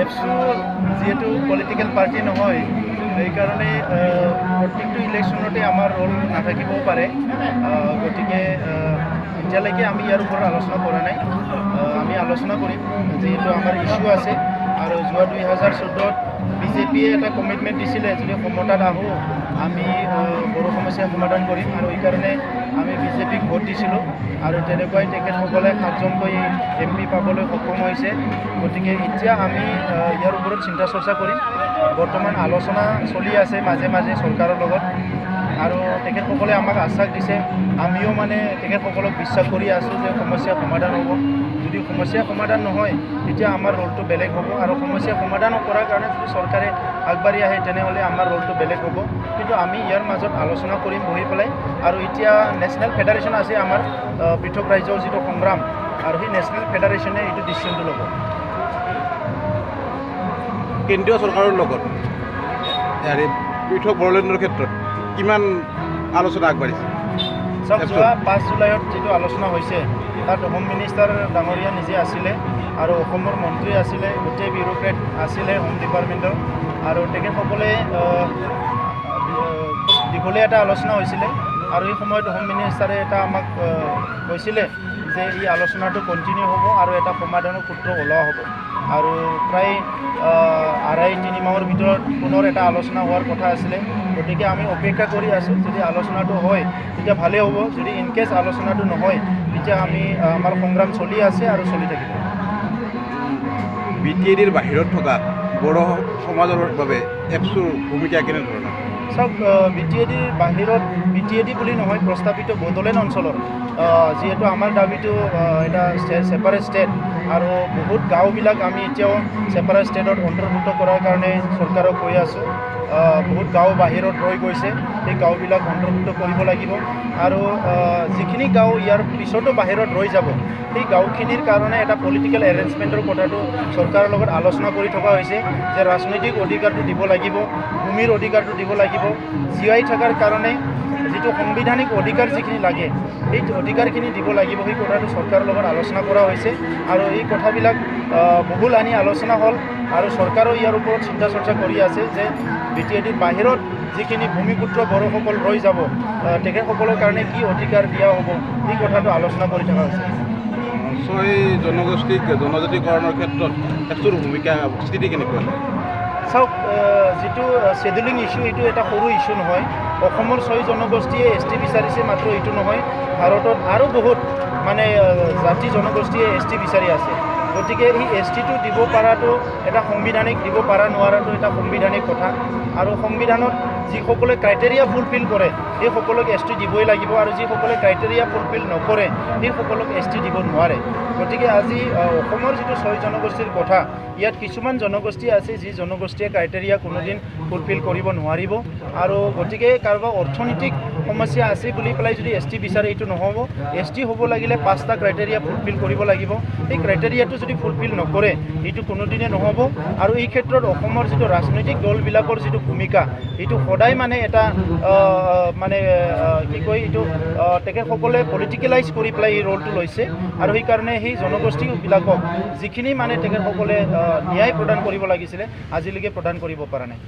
এফচু যেহেতু political party নহয় সেইকাৰণে প্ৰত্যেকটো ইলেকশ্যনতে আমাৰ ৰোল নাথাকিবও পাৰে গতিকে এতিয়ালৈকে আমি ইয়াৰ ওপৰত আলোচনা কৰা নাই আমি আলোচনা কৰিম যেহেতু আমাৰ ইস্যু আছে আৰু যোৱা 2014 বিজেপিয়ে এটা কমিটমেণ্ট দিছিলে যদি ক্ষমতাত আহোঁ আমি বড়ো সমস্যা সমাধান কৰিম আৰু এইকাৰণে আমি বিজেপিক ভোট দিছিলোঁ আৰু তেনেকুৱাই তেখেতসকলে 7জনকৈ MP পাবলৈ সক্ষম হৈছে গতিকে এতিয়া আমি ইয়াৰ ওপৰত চিন্তা চৰ্চা কৰিম বৰ্তমান আলোচনা চলি আছে মাজে মাজে চৰকাৰৰ লগত আৰু তেখেতসকলে আমাক আশ্বাস দিছে আমিও মানে তেখেতসকলক বিশ্বাস কৰি আছোঁ যে সমস্যা সমাধান হ'ব যদি সমস্যা সমাধান নহয় তেতিয়া আমাৰ ৰোলটো বেলেগ হ'ব আৰু সমস্যা সমাধান কৰাৰ কাৰণে যদি চৰকাৰে আগবাঢ়ি আহে তেনেহ'লে আমাৰ ৰোলটো বেলেগ হ'ব কিন্তু আমি ইয়াৰ মাজত আলোচনা কৰিম বহি পেলাই আৰু এতিয়া নেশ্যনেল ফেডাৰেশ্যন আছে আমাৰ পৃথক ৰাজ্যৰ যিটো সংগ্ৰাম আৰু সেই নেশ্যনেল ফেডাৰেশ্যনে এইটো ডিচিশ্যনটো ল'ব কেন্দ্ৰীয় চৰকাৰৰ লগত পৃথক বড়োলেণ্ডৰ ক্ষেত্ৰত কিমান আলোচনা আগবাঢ়িছে চব যোৱা 5 জুলাইত যিটো আলোচনা হৈছে তাত হোম মিনিষ্টাৰ ডাঙৰীয়া নিজে আছিলে আৰু অসমৰ মন্ত্ৰী আছিলে গোটেই বিউৰোক্ৰেট আছিলে হোম ডিপাৰ্টমেণ্টৰ আৰু তেখেতসকলে দীঘলীয়া এটা আলোচনা হৈছিলে আৰু এই সময়ত হোম মিনিষ্টাৰে এটা আমাক কৈছিলে যে এই আলোচনাটো কণ্টিনিউ হ'ব আৰু এটা সমাধানৰ সূত্ৰ ওলোৱা হ'ব আৰু প্ৰায় 2.5-3 মাহৰ ভিতৰত পুনৰ এটা আলোচনা হোৱাৰ কথা আছিলে গতিকে আমি অপেক্ষা কৰি আছোঁ যদি আলোচনাটো হয় তেতিয়া ভালেই হ'ব যদি ইনকেছ আলোচনাটো নহয় তেতিয়া আমি আমাৰ সংগ্ৰাম চলি আছে আৰু চলি থাকিব BTADৰ বাহিৰত থকা বড়ো সমাজৰ বাবে এফচুৰ ভূমিকা কেনেধৰণৰ চাওক BTADৰ বাহিৰত BTAD বুলি নহয় প্ৰস্তাৱিত বড়োলেণ্ড অঞ্চলৰ যিহেতু আমাৰ দাবীটো এটা ছেপাৰেট ষ্টেট আৰু বহুত গাঁওবিলাক আমি এতিয়াও ছেপাৰেট ষ্টেটত অন্তৰ্ভুক্ত কৰাৰ কাৰণে চৰকাৰক কৈ আছোঁ বহুত গাঁও বাহিৰত ৰৈ গৈছে সেই গাঁওবিলাক অন্তৰ্ভুক্ত কৰিব লাগিব আৰু যিখিনি গাঁও ইয়াৰ পিছতো বাহিৰত ৰৈ যাব সেই গাঁওখিনিৰ কাৰণে এটা পলিটিকেল এৰেঞ্জমেণ্টৰ কথাটো চৰকাৰৰ লগত আলোচনা কৰি থকা হৈছে যে ৰাজনৈতিক অধিকাৰটো দিব লাগিব ভূমিৰ অধিকাৰটো দিব লাগিব জীয়াই থকাৰ কাৰণে যিটো সাংবিধানিক অধিকাৰ যিখিনি লাগে সেই অধিকাৰখিনি দিব লাগিব সেই কথাটো চৰকাৰৰ লগত আলোচনা কৰা হৈছে আৰু এই কথাবিলাক বহুল আনি আলোচনা হ'ল আৰু চৰকাৰেও ইয়াৰ ওপৰত চিন্তা চৰ্চা কৰি আছে যে BTADৰ বাহিৰত যিখিনি ভূমিপুত্ৰ বড়োসকল ৰৈ যাব তেখেতসকলৰ কাৰণে কি অধিকাৰ দিয়া হ'ব এই কথাটো আলোচনা কৰি থকা হৈছে জনগোষ্ঠীক জনজাতিকৰণৰ ক্ষেত্ৰত এফচুৰ ভূমিকা স্থিতি কেনেকুৱা চাওক যিটো শ্বেডিউলিং ইস্যু এইটো এটা সৰু ইস্যু নহয় অসমৰ 6 জনগোষ্ঠীয়ে ST বিচাৰিছে মাত্ৰ এইটো নহয় ভাৰতত আৰু বহুত মানে জাতি জনগোষ্ঠীয়ে ST বিচাৰি আছে গতিকে এই STটো দিব পৰাটো এটা সাংবিধানিক দিব পৰা নোৱাৰাটো এটা সাংবিধানিক কথা আৰু সংবিধানত যিসকলে ক্ৰাইটেৰিয়া ফুলফিল কৰে সেই সকলক ST দিবই লাগিব আৰু যিসকলে ক্ৰাইটেৰিয়া ফুলফিল নকৰে সেই সকলক ST দিব নোৱাৰে গতিকে আজি অসমৰ যিটো 6 জনগোষ্ঠীৰ কথা ইয়াত কিছুমান জনগোষ্ঠী আছে যি জনগোষ্ঠীয়ে ক্ৰাইটেৰিয়া কোনোদিন ফুলফিল কৰিব নোৱাৰিব আৰু গতিকে কাৰোবাৰ অৰ্থনৈতিক সমস্যা আছে বুলি পেলাই যদি ST বিচাৰে এইটো নহ'ব ST হ'ব লাগিলে 5টা ক্ৰাইটেৰিয়া ফুলফিল কৰিব লাগিব এই ক্ৰাইটেৰিয়াটো যদি ফুলফিল নকৰে এইটো কোনোদিনে নহ'ব আৰু এই ক্ষেত্ৰত অসমৰ যিটো ৰাজনৈতিক দলবিলাকৰ যিটো ভূমিকা এইটো সদায় মানে এটা মানে কি কয় এইটো তেখেতসকলে পলিটিকেলাইজ কৰি পেলাই এই ৰোলটো লৈছে আৰু সেইকাৰণে সেই জনগোষ্ঠীবিলাকক যিখিনি মানে তেখেতসকলে ন্যায় প্ৰদান কৰিব লাগিছিলে আজিলৈকে প্ৰদান কৰিব পৰা নাই